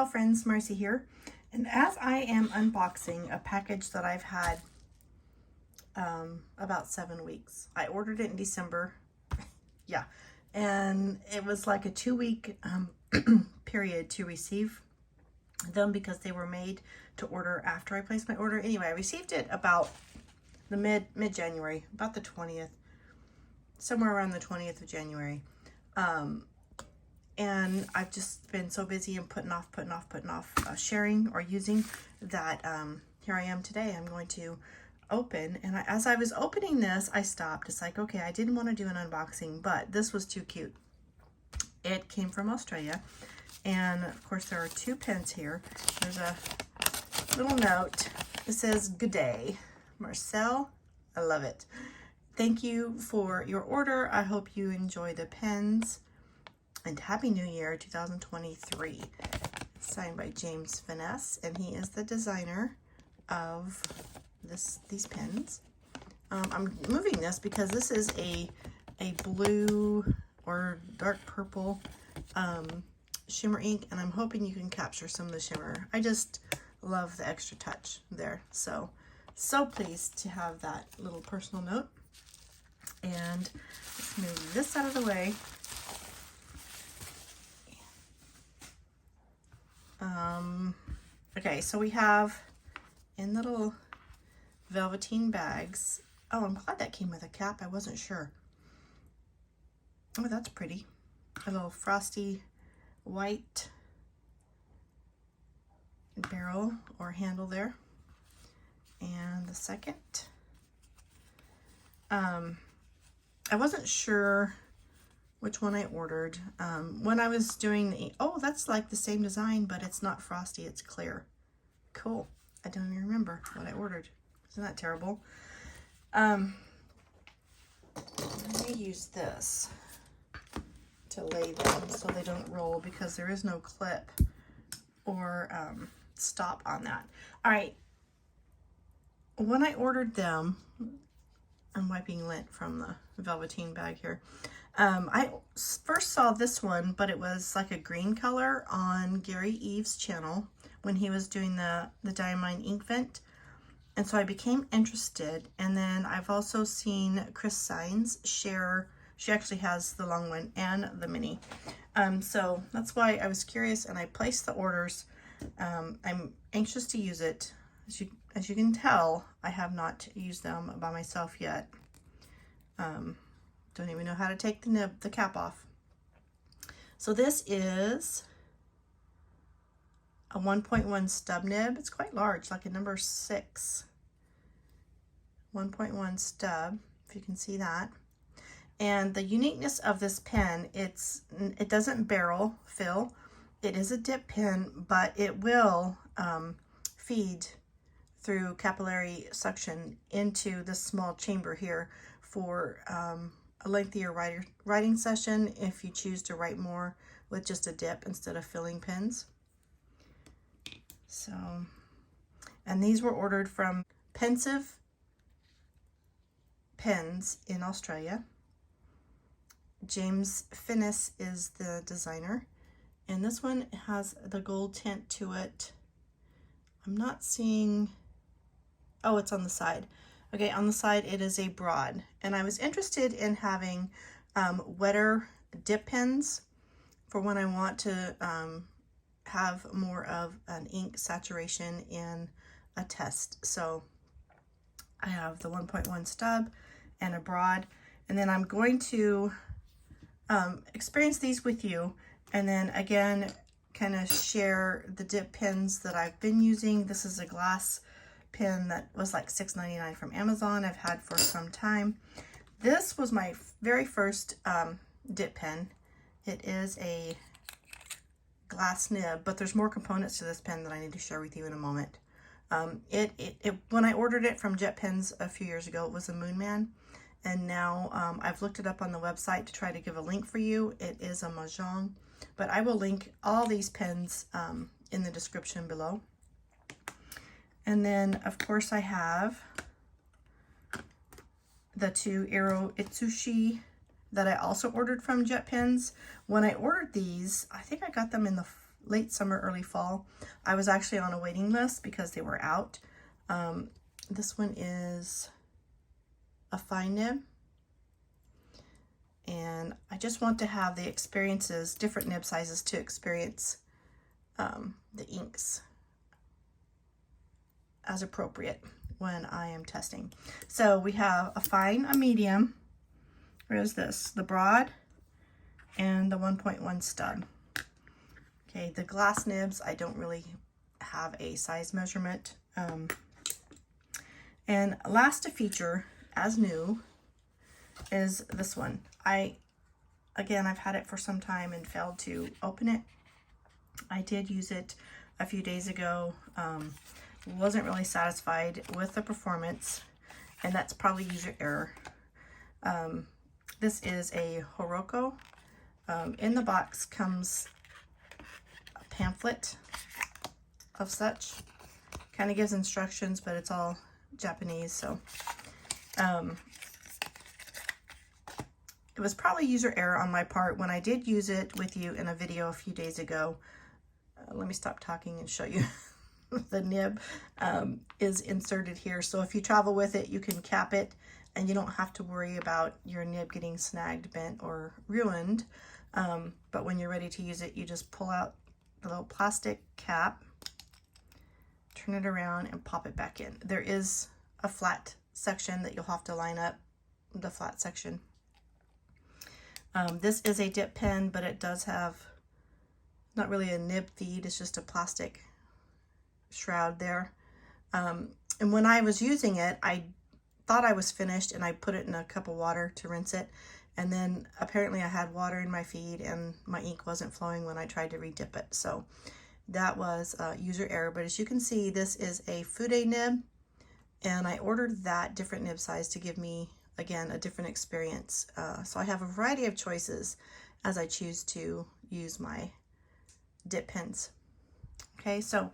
Hello friends, Marcy here. And as I am unboxing a package that I've had about 7 weeks, I ordered it in December. Yeah, and it was like a 2-week period to receive them because they were made to order after I placed my order. Anyway, I received it about the mid-January, about the 20th, somewhere around the 20th of January. And I've just been so busy and putting off sharing or using that here I am today. I'm going to open, and as I was opening this, I stopped. It's like, okay, I didn't want to do an unboxing, but this was too cute. It came from Australia, and of course there are 2 pens here. There's a little note. It says, "Good day, Marcel." I love it. Thank you for your order. I hope you enjoy the pens. And Happy New Year 2023. Signed by James Finesse, and he is the designer of these pens. I'm moving this because this is a blue or dark purple shimmer ink, and I'm hoping you can capture some of the shimmer. I just love the extra touch there. So pleased to have that little personal note. And let's move this out of the way. Okay, so we have in little velveteen bags. Oh, I'm glad that came with a cap. I wasn't sure. Oh, that's pretty. A little frosty white barrel or handle there. And the second. I wasn't sure which one I ordered. When I was doing oh, that's like the same design, but it's not frosty, it's clear. Cool. I don't even remember what I ordered. Isn't that terrible? Let me use this to lay them so they don't roll because there is no clip or stop on that. All right. When I ordered them, I'm wiping lint from the velveteen bag here. I first saw this one, but it was like a green color on Gary Eves' channel when he was doing the Diamine ink vent. And so I became interested. And then I've also seen Chris Signs share, she actually has the long one and the mini. So that's why I was curious and I placed the orders. I'm anxious to use it. As you can tell, I have not used them by myself yet. Don't even know how to take the cap off. So this is a 1.1 stub nib. It's quite large, like a number 6. 1.1 stub, if you can see that. And the uniqueness of this pen, it doesn't barrel fill. It is a dip pen, but it will feed through capillary suction into this small chamber here for a lengthier writing session if you choose to write more with just a dip instead of filling pens. So, and these were ordered from Pensive Pens in Australia. James Finesse is the designer, and this one has the gold tint to it. I'm not seeing, oh, it's on the side. Okay, on the side it is a broad, and I was interested in having wetter dip pens for when I want to have more of an ink saturation in a test. So I have the 1.1 stub and a broad, and then I'm going to experience these with you, and then again kind of share the dip pens that I've been using. This is a glass pen that was like $6.99 from Amazon. I've had for some time. This was my very first dip pen. It is a glass nib, but there's more components to this pen that I need to share with you in a moment. When I ordered it from Jet Pens a few years ago, it was a Moonman, and now I've looked it up on the website to try to give a link for you. It is a Mahjong, but I will link all these pens in the description below. And then, of course, I have the 2 Aero Utsushi that I also ordered from Jet Pens. When I ordered these, I think I got them in the late summer, early fall. I was actually on a waiting list because they were out. This one is a fine nib. And I just want to have the experiences, different nib sizes to experience the inks as appropriate when I am testing. So we have a fine, a medium. Where is this? The broad and the 1.1 stub. Okay, the glass nibs, I don't really have a size measurement. And last to feature, as new, is this one. Again, I've had it for some time and failed to open it. I did use it a few days ago. Wasn't really satisfied with the performance, and that's probably user error. This is a Horoko. In the box comes a pamphlet of such. Kind of gives instructions, but it's all Japanese, so it was probably user error on my part when I did use it with you in a video a few days ago. Let me stop talking and show you. The nib is inserted here, so if you travel with it, you can cap it and you don't have to worry about your nib getting snagged, bent, or ruined. But when you're ready to use it, you just pull out the little plastic cap, turn it around, and pop it back in. There is a flat section that you'll have to line up, the flat section. This is a dip pen, but it does have not really a nib feed, it's just a plastic shroud there. And when I was using it, I thought I was finished and I put it in a cup of water to rinse it. And then apparently I had water in my feed and my ink wasn't flowing when I tried to redip it. So that was user error. But as you can see, this is a Fude nib, and I ordered that different nib size to give me, again, a different experience. So I have a variety of choices as I choose to use my dip pens. Okay, so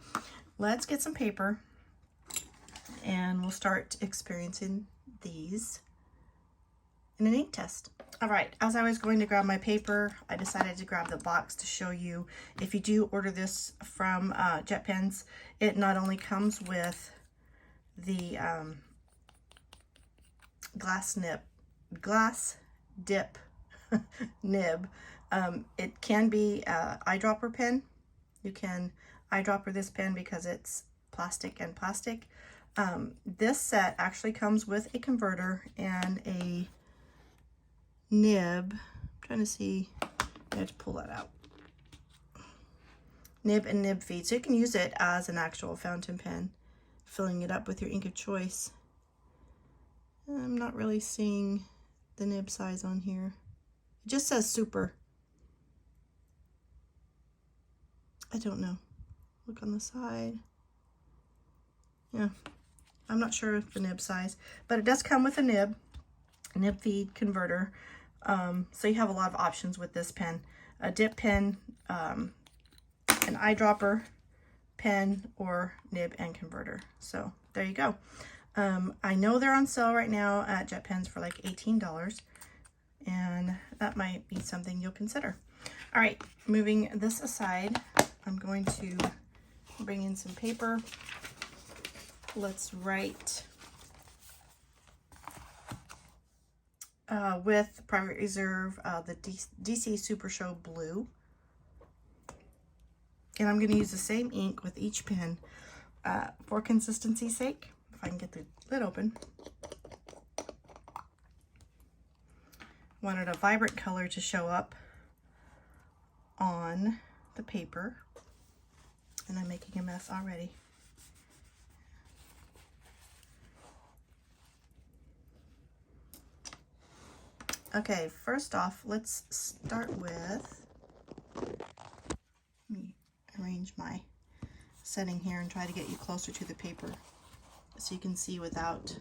let's get some paper and we'll start experiencing these in an ink test. All right, as I was going to grab my paper, I decided to grab the box to show you. If you do order this from Jet Pens, it not only comes with the glass dip nib. It can be an eyedropper pen. You can eyedropper this pen because it's plastic and plastic. This set actually comes with a converter and a nib. I'm trying to see, I have to pull that out. Nib and nib feed. So you can use it as an actual fountain pen, filling it up with your ink of choice. I'm not really seeing the nib size on here. It just says super. I don't know. Look on the side. Yeah, I'm not sure of the nib size, but it does come with a nib feed converter. So you have a lot of options with this pen. A dip pen, an eyedropper pen, or nib and converter. So there you go. I know they're on sale right now at Jet Pens for like $18, and that might be something you'll consider. All right, moving this aside, I'm going to bring in some paper. Let's write with Private Reserve, the DC Super Show Blue. And I'm going to use the same ink with each pen for consistency's sake. If I can get the lid open. Wanted a vibrant color to show up on the paper. And I'm making a mess already. Okay, first off, let's start with, let me arrange my setting here and try to get you closer to the paper so you can see without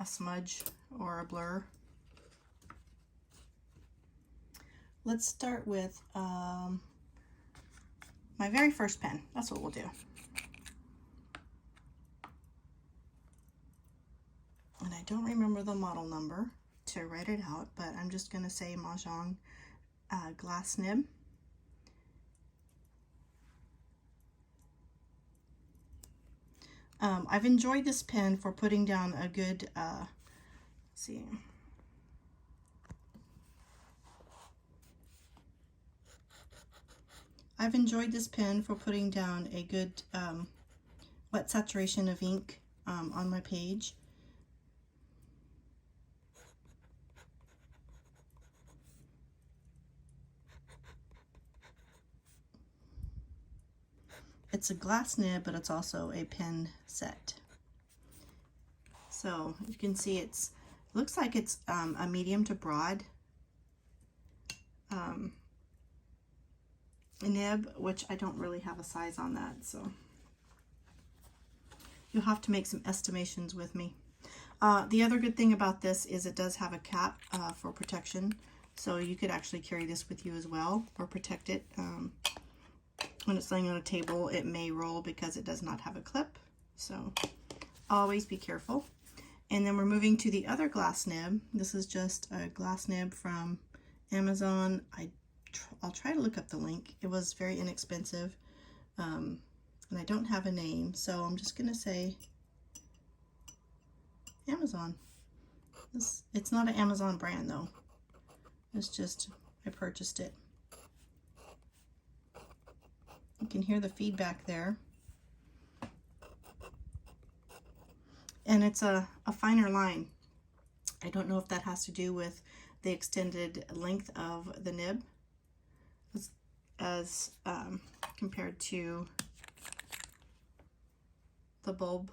a smudge or a blur. Let's start with my very first pen. That's what we'll do. And I don't remember the model number to write it out, but I'm just going to say Mahjong glass nib. I've enjoyed this pen for putting down a good, let's see. I've enjoyed this pen for putting down a good wet saturation of ink on my page. It's a glass nib, but it's also a pen set. So you can see looks like it's a medium to broad nib, which I don't really have a size on that, so you'll have to make some estimations with me. The other good thing about this is it does have a cap for protection, so you could actually carry this with you as well or protect it. When it's laying on a table, it may roll because it does not have a clip, so always be careful. And then we're moving to the other glass nib. This is just a glass nib from Amazon. I'll try to look up the link. It was very inexpensive, and I don't have a name, so I'm just gonna say Amazon. It's not an Amazon brand though. It's just, I purchased it. You can hear the feedback there. And it's a finer line. I don't know if that has to do with the extended length of the nib as compared to the bulb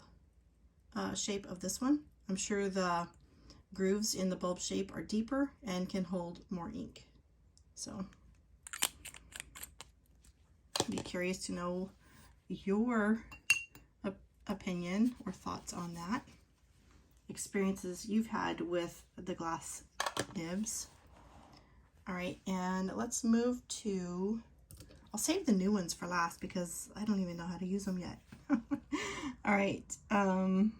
shape of this one. I'm sure the grooves in the bulb shape are deeper and can hold more ink. So be curious to know your opinion or thoughts on that, experiences you've had with the glass nibs. All right, and let's move to, I'll save the new ones for last because I don't even know how to use them yet. All right, the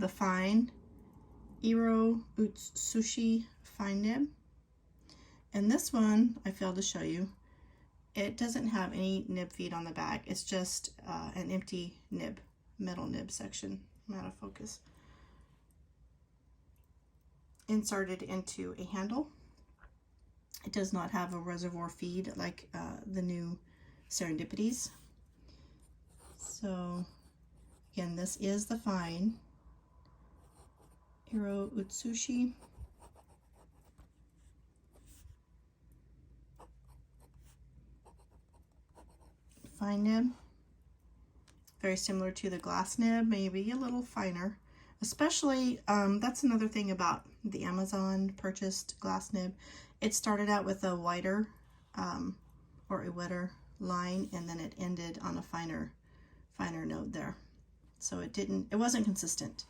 fine utsushi fine nib, and this one I failed to show you. It doesn't have any nib feed on the back. It's just an empty nib, metal nib section. I'm out of focus. Inserted into a handle. It does not have a reservoir feed like the new Serendipities. So again, this is the fine utsushi. Fine nib, very similar to the glass nib, maybe a little finer. Especially, that's another thing about the Amazon purchased glass nib. It started out with a wider or a wetter line, and then it ended on a finer note there. So it wasn't consistent.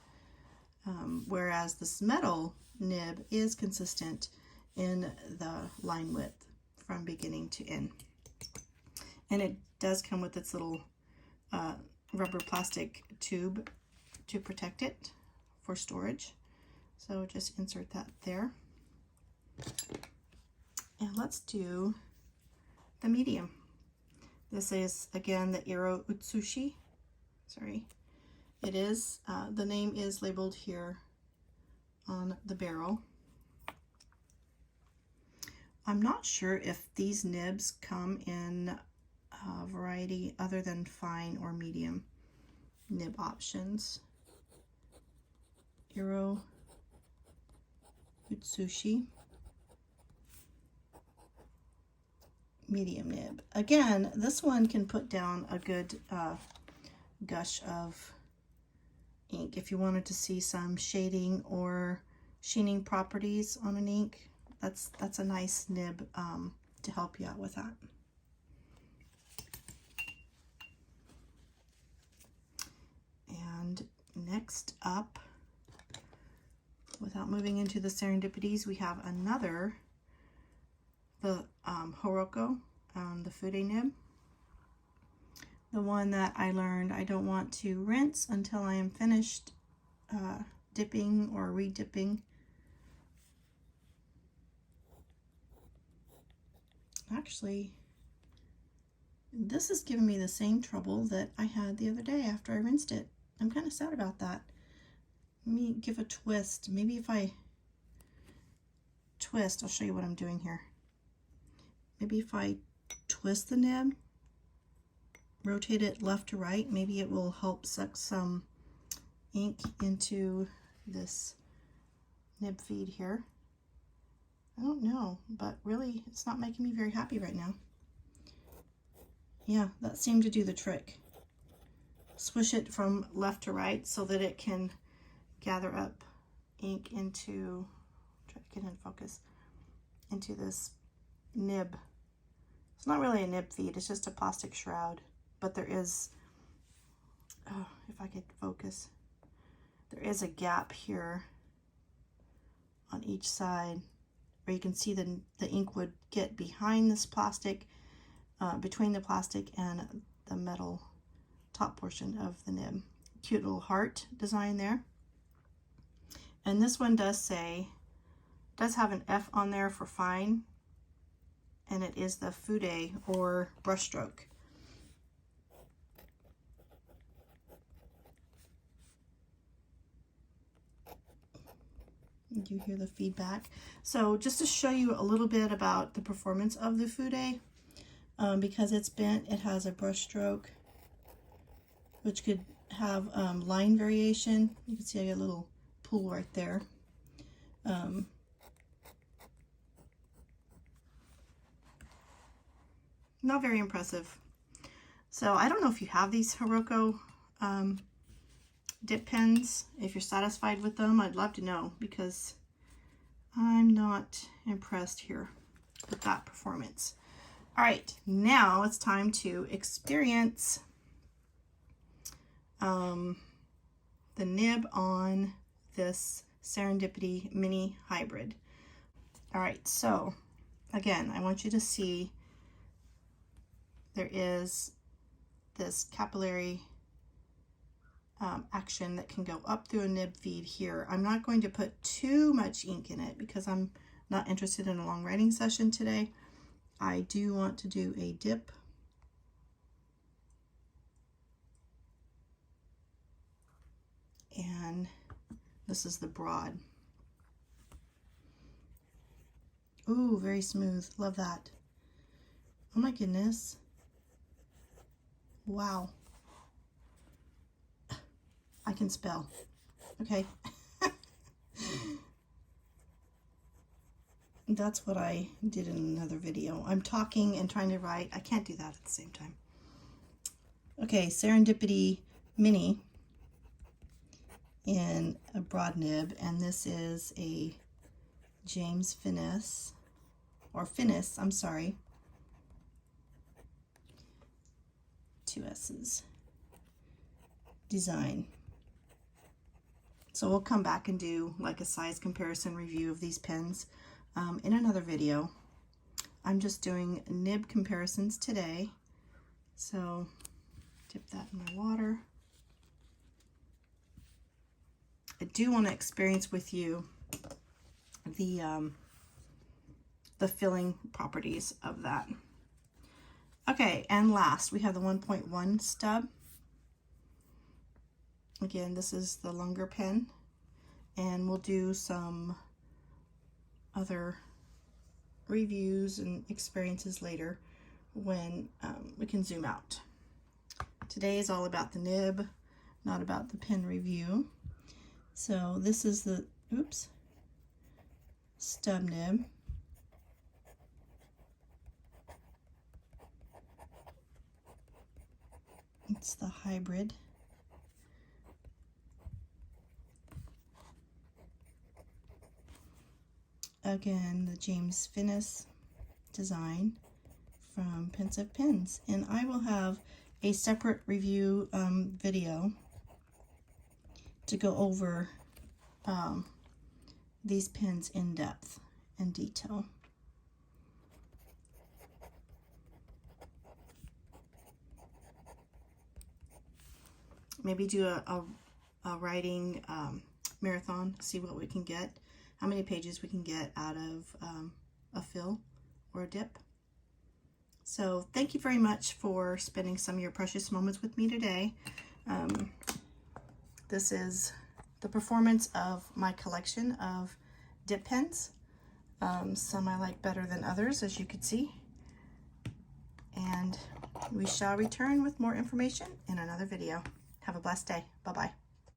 Whereas this metal nib is consistent in the line width from beginning to end. And it does come with its little rubber plastic tube to protect it for storage. So just insert that there. And let's do the medium. This is, again, the Iro Utsushi. Sorry. It is, the name is labeled here on the barrel. I'm not sure if these nibs come in a variety other than fine or medium nib options. Iro Utsushi medium nib. Again, this one can put down a good gush of ink. If you wanted to see some shading or sheening properties on an ink, that's a nice nib to help you out with that. And next up, without moving into the Serendipities, we have another, the Horoko, the Fude nib. The one that I learned I don't want to rinse until I am finished dipping or re-dipping. Actually, This is giving me the same trouble that I had the other day after I rinsed it. I'm kind of sad about that. Let me give a twist. Maybe if I twist, I'll show you what I'm doing here. Maybe if I twist the nib, rotate it left to right, maybe it will help suck some ink into this nib feed here. I don't know, but really it's not making me very happy right now. Yeah, that seemed to do the trick. Swish it from left to right so that it can gather up ink into, try to get in focus, into this nib. It's not really a nib feed, it's just a plastic shroud, but there is, oh, if I could focus, there is a gap here on each side where you can see the ink would get behind this plastic, between the plastic and the metal top portion of the nib. Cute little heart design there. And this one does have an F on there for fine, and it is the Fude or brushstroke. You hear the feedback. So just to show you a little bit about the performance of the Fude, because it's bent, it has a brush stroke, which could have line variation. You can see I got a little pool right there. Not very impressive. So I don't know if you have these Hiroko dip pens. If you're satisfied with them, I'd love to know, because I'm not impressed here with that performance. All right, now it's time to experience the nib on this Serendipity Mini Hybrid. All right, so again, I want you to see there is this capillary action that can go up through a nib feed here. I'm not going to put too much ink in it because I'm not interested in a long writing session today. I do want to do a dip. And this is the broad. Ooh, very smooth. Love that. Oh my goodness. Wow. I can spell. Okay. That's what I did in another video. I'm talking and trying to write. I can't do that at the same time. Okay, Serendipity Mini in a broad nib, and this is a James Finesse, or Finesse, I'm sorry. 2 S's. Design. So we'll come back and do like a size comparison review of these pens in another video. I'm just doing nib comparisons today. So dip that in my water. I do want to experience with you the filling properties of that. Okay, and last we have the 1.1 stub. Again, this is the longer pen, and we'll do some other reviews and experiences later when we can zoom out. Today is all about the nib, not about the pen review. So this is the, oops, stub nib. It's the hybrid. Again, the James Finesse design from Pensive Pens, and I will have a separate review video to go over these pens in depth and detail. Maybe do a writing marathon, see what we can get, how many pages we can get out of a fill or a dip. So thank you very much for spending some of your precious moments with me today. This is the performance of my collection of dip pens. Some I like better than others, as you can see. And we shall return with more information in another video. Have a blessed day. Bye-bye.